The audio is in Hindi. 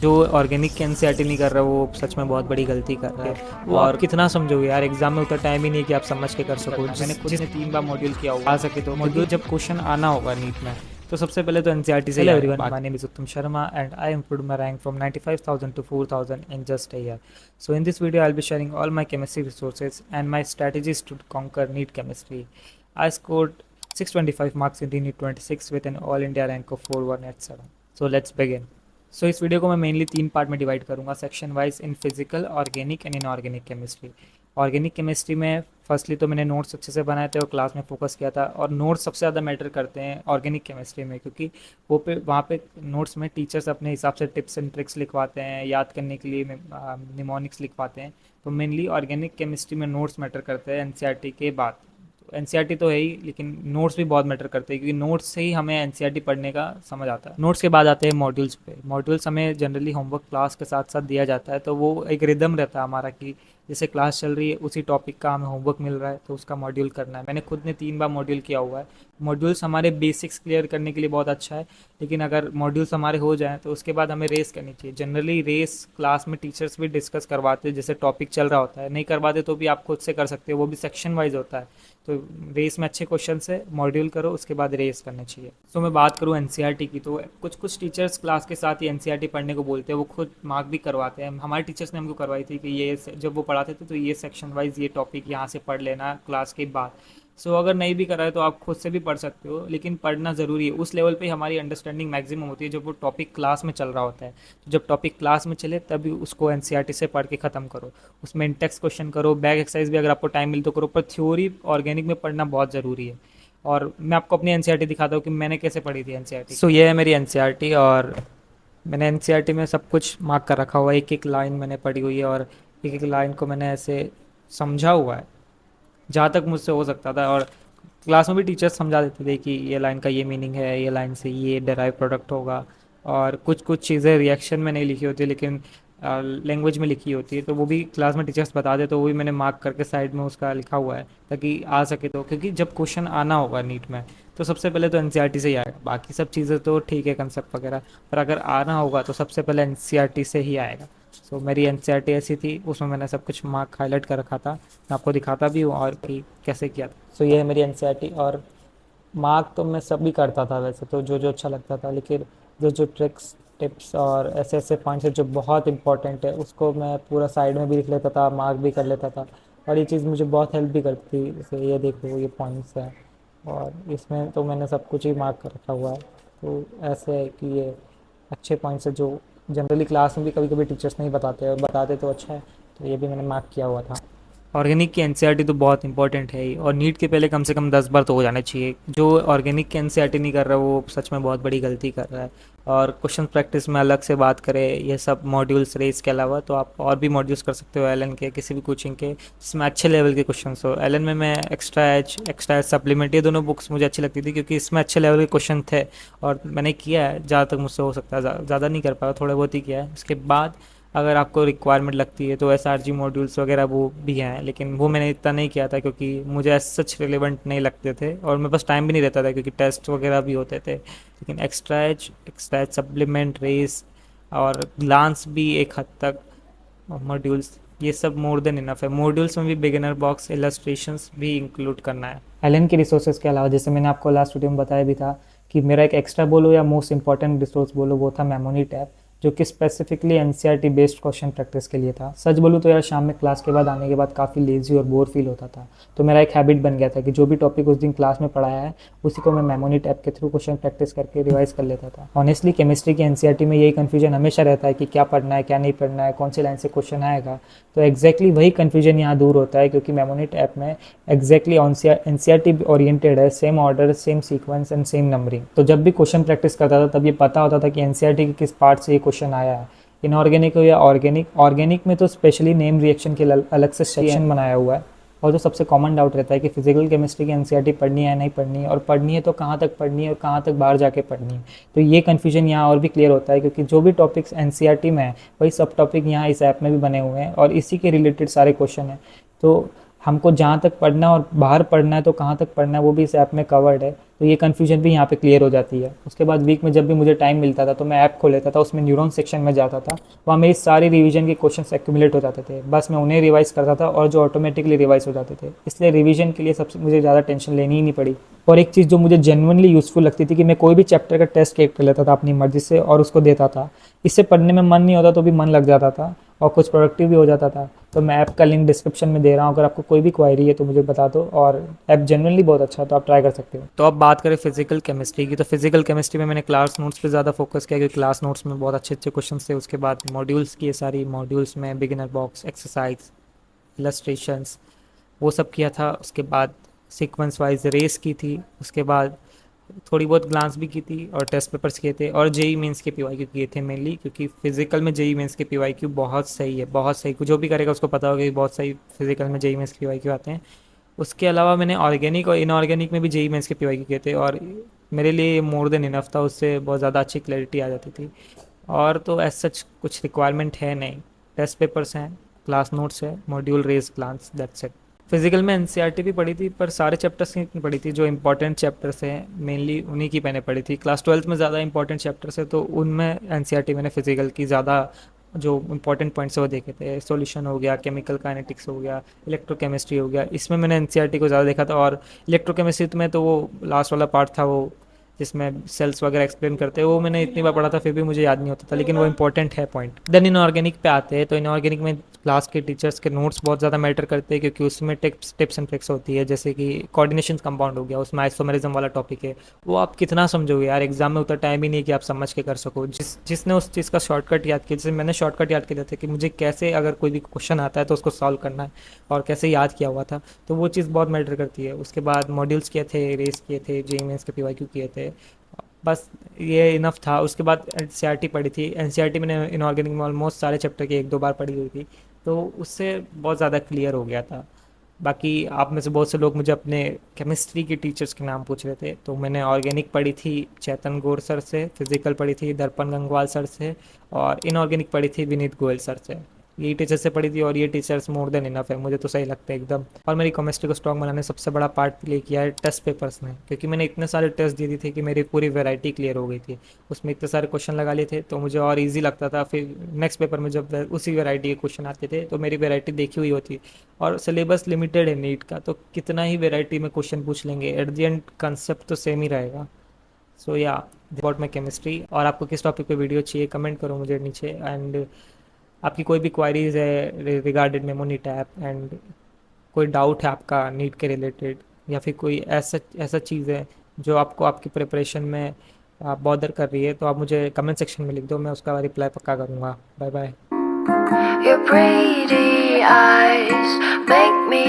जो ऑर्गेनिक की एनसीईआरटी नहीं कर रहा वो सच में बहुत बड़ी गलती कर रहा है। वो और आप कितना समझोगे यार, एग्जाम में उतना टाइम ही नहीं है कि आप समझ के कर सको। करना मैंने खुद जिस ने 3 बार मॉड्यूल किया हुआ आ है। सके तो, क्योंकि क्योंकि जब क्वेश्चन आना होगा नीट में तो सबसे पहले तो एनसीईआरटी से ही हेलो आएगा। Everyone, my my name is Uttam Sharma and I improved my rank from 95,000 to 4,000 in just a year. So in this video I'll be sharing all my chemistry resources and my strategies to conquer NEET chemistry. I scored 625 marks in the NEET 26 with an all India rank of 4187. So let's begin. सो इस वीडियो को मैं मेनली 3 पार्ट में डिवाइड करूँगा, section wise in physical, organic and inorganic chemistry. Organic chemistry में फर्स्टली तो मैंने नोट्स अच्छे से बनाए थे और क्लास में फोकस किया था, और नोट्स सबसे ज़्यादा मैटर करते हैं ऑर्गेनिक केमिस्ट्री में, क्योंकि वहाँ पे नोट्स में टीचर्स अपने हिसाब से टिप्स एंड ट्रिक्स लिखवाते हैं, याद करने के लिए निमोनिक्स लिखवाते हैं। तो मेनली ऑर्गेनिक केमिस्ट्री में नोट्स मैटर करते हैं एनसीईआरटी के बाद। एनसीईआरटी तो है ही, लेकिन नोट्स भी बहुत मैटर करते हैं, क्योंकि नोट्स से ही हमें एनसीईआरटी पढ़ने का समझ आता है। नोट्स के बाद आते हैं मॉड्यूल्स पे। मॉड्यूल्स हमें जनरली होमवर्क क्लास के साथ साथ दिया जाता है, तो वो एक रिदम रहता है हमारा कि जैसे क्लास चल रही है उसी टॉपिक का हमें होमवर्क मिल रहा है तो उसका मॉड्यूल करना है। मैंने खुद ने 3 बार मॉड्यूल किया हुआ है। मॉड्यूल्स हमारे बेसिक्स क्लियर करने के लिए बहुत अच्छा है, लेकिन अगर मॉड्यूल्स हमारे हो जाएँ तो उसके बाद हमें रेस करनी चाहिए। जनरली रेस क्लास में टीचर्स भी डिस्कस करवाते हैं, जैसे टॉपिक चल रहा होता है। नहीं करवाते तो भी आप खुद से कर सकते हो, वो भी सेक्शन वाइज होता है। तो रेस में अच्छे क्वेश्चन से मॉड्यूल करो, उसके बाद रेस करना चाहिए। तो मैं बात करूँ एनसीईआरटी की, तो कुछ कुछ टीचर्स क्लास के साथ ही एनसीईआरटी पढ़ने को बोलते हैं, वो खुद मार्क भी करवाते हैं। हमारे टीचर्स ने हमको करवाई थी कि ये जब वो पढ़ाते थे तो ये सेक्शन वाइज ये टॉपिक यहाँ से पढ़ लेना क्लास के बाद। सो अगर नहीं भी करा है तो आप खुद से भी पढ़ सकते हो, लेकिन पढ़ना ज़रूरी है। उस लेवल पे हमारी अंडरस्टैंडिंग मैक्सिमम होती है जब वो टॉपिक क्लास में चल रहा होता है। तो जब टॉपिक क्लास में चले तभी उसको एनसीईआरटी से पढ़ के ख़त्म करो। उसमें इंटेक्स क्वेश्चन करो, बैक एक्सरसाइज भी अगर आपको टाइम मिले तो करो, पर थ्योरी ऑर्गेनिक में पढ़ना बहुत ज़रूरी है। और मैं आपको अपनी एनसीईआरटी दिखाता हूँ कि मैंने कैसे पढ़ी थी एनसीईआरटी। सो ये है मेरी एनसीईआरटी, और मैंने एनसीईआरटी में सब कुछ मार्क कर रखा हुआ है। एक एक लाइन मैंने पढ़ी हुई है, और एक एक लाइन को मैंने ऐसे समझा हुआ है जहाँ तक मुझसे हो सकता था। और क्लास में भी टीचर्स समझा देते थे कि ये लाइन का ये मीनिंग है, ये लाइन से ये डेराइव प्रोडक्ट होगा। और कुछ कुछ चीज़ें रिएक्शन में नहीं लिखी होती, लेकिन लैंग्वेज में लिखी होती है, तो वो भी क्लास में टीचर्स बता दे, तो वो भी मैंने मार्क करके साइड में उसका लिखा हुआ है ताकि आ सके। तो क्योंकि जब क्वेश्चन आना होगा नीट में तो सबसे पहले तो एनसीईआरटी से ही आएगा। बाकी सब चीज़ें तो ठीक है, कंसेप्ट वगैरह, पर अगर आना होगा तो सबसे पहले एनसीईआरटी से ही आएगा। सो मेरी एनसीईआरटी ऐसी थी, उसमें मैंने सब कुछ मार्क हाईलाइट कर रखा था। मैं आपको दिखाता भी हूँ और कि कैसे किया था। सो ये है मेरी एनसीईआरटी, और मार्क तो मैं सब भी करता था वैसे तो, जो जो अच्छा लगता था, लेकिन जो जो ट्रिक्स टिप्स और ऐसे ऐसे पॉइंट्स है जो बहुत इंपॉर्टेंट है उसको मैं पूरा साइड में भी लिख लेता था, मार्क भी कर लेता था। और ये चीज़ मुझे बहुत हेल्प भी करती थी। जैसे ये देखो, ये पॉइंट्स हैं और इसमें तो मैंने सब कुछ ही मार्क कर रखा हुआ है। तो ऐसे है कि ये अच्छे पॉइंट्स है जो जनरली क्लास में भी कभी कभी टीचर्स नहीं बताते, और बताते तो अच्छा है। तो ये भी मैंने मार्क किया हुआ था। ऑर्गेनिक की एनसीईआरटी तो बहुत इंपॉर्टेंट है ही, और नीट के पहले कम से कम 10 बार तो हो जाना चाहिए। जो ऑर्गेनिक की एनसीईआरटी नहीं कर रहा वो सच में बहुत बड़ी गलती कर रहा है। और क्वेश्चन प्रैक्टिस में अलग से बात करें, ये सब मॉड्यूल्स रेस के अलावा तो आप और भी मॉड्यूल्स कर सकते हो एलन के, किसी भी कोचिंग के जिसमें अच्छे लेवल के क्वेश्चन हो। एलन में मैं एक्स्ट्रा एज सप्लीमेंट, ये दोनों बुक्स मुझे अच्छी लगती थी क्योंकि इसमें अच्छे लेवल के क्वेश्चन थे। और मैंने किया है जहाँ तक मुझसे हो सकता है, ज़्यादा नहीं कर पाया, थोड़ा बहुत ही किया है। उसके बाद अगर आपको रिक्वायरमेंट लगती है तो एसआरजी मॉड्यूल्स वगैरह वो भी हैं, लेकिन वो मैंने इतना नहीं किया था क्योंकि मुझे एज सच रिलेवेंट नहीं लगते थे, और मेरे पास टाइम भी नहीं रहता था क्योंकि टेस्ट वगैरह भी होते थे। लेकिन एक्स्ट्रा एज सप्लीमेंट रेस और ग्लांस भी एक हद तक, मॉड्यूल्स, ये सब मोर देन इनफ है। मॉड्यूल्स में भी बिगिनर बॉक्स इलस्ट्रेशंस भी इंक्लूड करना है। एलन के रिसोर्सेज के अलावा, जैसे मैंने आपको लास्ट वीडियो में बताया भी था कि मेरा एक एक्स्ट्रा बोलो या मोस्ट इंपॉर्टेंट रिसोर्स बोलो, वो था मेमोनी टैब, जो कि specifically NCERT based question practice के लिए था। सच बोलूँ तो यार शाम में क्लास के बाद आने के बाद काफ़ी लेजी और बोर फील होता था, तो मेरा एक हैबिट बन गया था कि जो भी टॉपिक उस दिन क्लास में पढ़ाया है उसी को मैं मेमोनी टैब के थ्रू क्वेश्चन प्रैक्टिस करके रिवाइज कर लेता था। ऑनेस्टली केमिस्ट्री की एनसीईआरटी में यही कन्फ्यूजन हमेशा रहता है कि क्या पढ़ना है क्या नहीं पढ़ना है, कौन सी लाइन से क्वेश्चन आएगा। तो एग्जैक्टली वही कन्फ्यूजन यहाँ दूर होता है, क्योंकि मेमोनी टैब में एग्जैक्टली एनसीईआरटी ओरिएंटेड है, same order same sequence and same numbering. तो जब भी क्वेश्चन प्रैक्टिस करता था तब ये पता होता था कि एनसीईआरटी के किस पार्ट से ये क्वेश्चन आया है। इनऑर्गेनिक हो या ऑर्गेनिक, ऑर्गेनिक में तो स्पेशली नेम रिएक्शन के अलग से सेक्शन बनाया हुआ है। और जो सबसे कॉमन डाउट रहता है कि फिजिकल केमिस्ट्री की एनसीईआरटी पढ़नी है नहीं पढ़नी है, और पढ़नी है तो कहाँ तक पढ़नी है और कहाँ तक बाहर जाके पढ़नी है। तो ये कन्फ्यूजन यहाँ और भी क्लियर होता है, क्योंकि जो भी टॉपिक्स एनसीईआरटी में है वही सब टॉपिक यहाँ इस ऐप में भी बने हुए हैं और इसी के रिलेटेड सारे क्वेश्चन हैं। तो हमको जहाँ तक पढ़ना और बाहर पढ़ना है तो कहाँ तक पढ़ना है वो भी इस ऐप में कवर्ड है। तो ये कन्फ्यूजन भी यहाँ पे क्लियर हो जाती है। उसके बाद वीक में जब भी मुझे टाइम मिलता था तो मैं ऐप खोल लेता था, उसमें न्यूरॉन सेक्शन में जाता था, वहाँ मेरी सारी रिवीजन के क्वेश्चन एक्यूमुलेट हो जाते थे, बस मैं उन्हें रिवाइज करता था और जो ऑटोमेटिकली रिवाइज हो जाते थे। इसलिए रिवीजन के लिए सबसे मुझे ज़्यादा टेंशन लेनी ही नहीं पड़ी। और एक चीज़ जो मुझे जेन्युइनली यूज़फुल लगती थी कि मैं कोई भी चैप्टर का टेस्ट क्रिएट कर लेता था अपनी मर्ज़ी से और उसको देता था। इससे पढ़ने में मन नहीं होता तो भी मन लग जाता था और कुछ प्रोडक्टिव भी हो जाता था। तो मैं ऐप का लिंक डिस्क्रिप्शन में दे रहा हूँ, अगर आपको कोई भी क्वायरी है तो मुझे बता दो, और ऐप जेन्युइनली बहुत अच्छा है तो आप ट्राई कर सकते हो। तो अब बात करें फिजिकल केमिस्ट्री की, तो फिजिकल केमिस्ट्री में मैंने क्लास नोट्स पे ज़्यादा फोकस किया क्योंकि क्लास नोट्स में बहुत अच्छे अच्छे क्वेश्चन थे। उसके बाद मॉड्यूल्स की, ये सारी मॉड्यूल्स में बिगिनर बॉक्स एक्सरसाइज, इलस्ट्रेशंस, वो सब किया था। उसके बाद सीक्वेंस वाइज रेस की थी। उसके बाद थोड़ी बहुत ग्लांस भी की थी और टेस्ट पेपर्स किए थे और जेई मेंस के पीवाईक्यू किए थे मेनली, क्योंकि फिजिकल में जेई मेंस के पीवाईक्यू बहुत सही है, बहुत सही। जो भी करेगा उसको पता होगा कि बहुत सही फिजिकल में जेई मेंस के पीवाईक्यू आते हैं। उसके अलावा मैंने ऑर्गेनिक और इनऑर्गेनिक में भी जेई मेंस के पीवाईक्यू किए थे और मेरे लिए मोर देन इनफ था, उससे बहुत ज़्यादा अच्छी क्लैरिटी आ जाती थी। और तो एज सच कुछ रिक्वायरमेंट है नहीं, टेस्ट पेपर्स हैं, क्लास नोट्स है, module race glance, that's it. Physical में एनसीईआरटी भी पढ़ी थी पर सारे चैप्टर्स की पढ़ी थी, जो इंपॉर्टेंट चैप्टर्स हैं मेनली उन्हीं की मैंने पढ़ी थी। क्लास ट्वेल्थ में ज़्यादा इंपॉर्टेंट चैप्टर्स है तो उनमें एनसीईआरटी मैंने फिजिकल की ज़्यादा जो इंपॉर्टेंट पॉइंट्स है वो देखे थे। सॉल्यूशन हो गया, केमिकल काइनेटिक्स हो गया, इलेक्ट्रोकेमिस्ट्री हो गया, इसमें मैंने एनसीईआरटी को ज़्यादा देखा था। और इलेक्ट्रोकेमिस्ट्री में तो वो लास्ट वाला पार्ट था वो जिसमें सेल्स वगैरह एक्सप्लेन करते हैं, वो मैंने इतनी बार पढ़ा था फिर भी मुझे याद नहीं होता था, लेकिन वो इंपॉर्टेंट है पॉइंट। देन इनऑर्गेनिक पे आते हैं, तो इनऑर्गेनिक में क्लास के टीचर्स के नोट्स बहुत ज़्यादा मैटर करते हैं क्योंकि उसमें टिप्स एंड ट्रिक्स होती है, जैसे कि कोऑर्डिनेशन कंपाउंड हो गया, उसमें आइसोमेरिज्म वाला टॉपिक है। वो आप कितना समझोगे यार, एग्जाम में उतना टाइम ही नहीं कि आप समझ के कर सको। जिसने उस चीज़ का शॉर्टकट याद किया, जैसे मैंने शॉर्टकट याद किया था कि मुझे कैसे अगर कोई भी क्वेश्चन आता है तो उसको सॉल्व करना है और कैसे याद किया हुआ था, तो वो चीज़ बहुत मैटर करती है। उसके बाद मॉड्यूल्स किए थे, रेस किए थे, जेई मेंस के पीवाईक्यू किए थे, बस ये इनफ था। उसके बाद एनसीईआरटी पढ़ी थी। एनसीईआरटी मैंने इनऑर्गेनिक में ऑलमोस्ट सारे चैप्टर की एक दो बार पढ़ी हुई थी, तो उससे बहुत ज़्यादा क्लियर हो गया था। बाकी आप में से बहुत से लोग मुझे अपने केमिस्ट्री के टीचर्स के नाम पूछ रहे थे, तो मैंने ऑर्गेनिक पढ़ी थी चेतन गौर सर से, फिजिकल पढ़ी थी दर्पण गंगवाल सर से, और इनऑर्गेनिक पढ़ी थी विनीत गोयल सर से। ये टीचर से पढ़ी थी और ये टीचर्स मोर देन इनफ है, मुझे तो सही लगता है एकदम। और मेरी केमिस्ट्री को स्ट्रॉन्ग बनाने में सबसे बड़ा पार्ट प्ले किया है टेस्ट पेपर्स ने, क्योंकि मैंने इतने सारे टेस्ट दिए थे कि मेरी पूरी वैरायटी क्लियर हो गई थी। उसमें इतने सारे क्वेश्चन लगा लिए थे तो मुझे और इजी लगता था। फिर नेक्स्ट पेपर में जब उसी वैरायटी के क्वेश्चन आते थे तो मेरी वैरायटी देखी हुई होती। और सिलेबस लिमिटेड है नीट का, तो कितना ही वैरायटी में क्वेश्चन पूछ लेंगे, एट द एंड कंसेप्ट तो सेम ही रहेगा। सो या अबाउट माई केमिस्ट्री। और आपको किस टॉपिक पे वीडियो चाहिए कमेंट करो मुझे नीचे। एंड आपकी कोई भी क्वायरीज है रिगार्डेड मेमोनी टैप, एंड कोई डाउट है आपका नीट के रिलेटेड, या फिर कोई ऐसा ऐसा चीज़ है जो आपको आपकी प्रिपरेशन में बॉदर कर रही है, तो आप मुझे कमेंट सेक्शन में लिख दो, मैं उसका रिप्लाई पक्का करूँगा। Bye bye. Your pretty eyes make me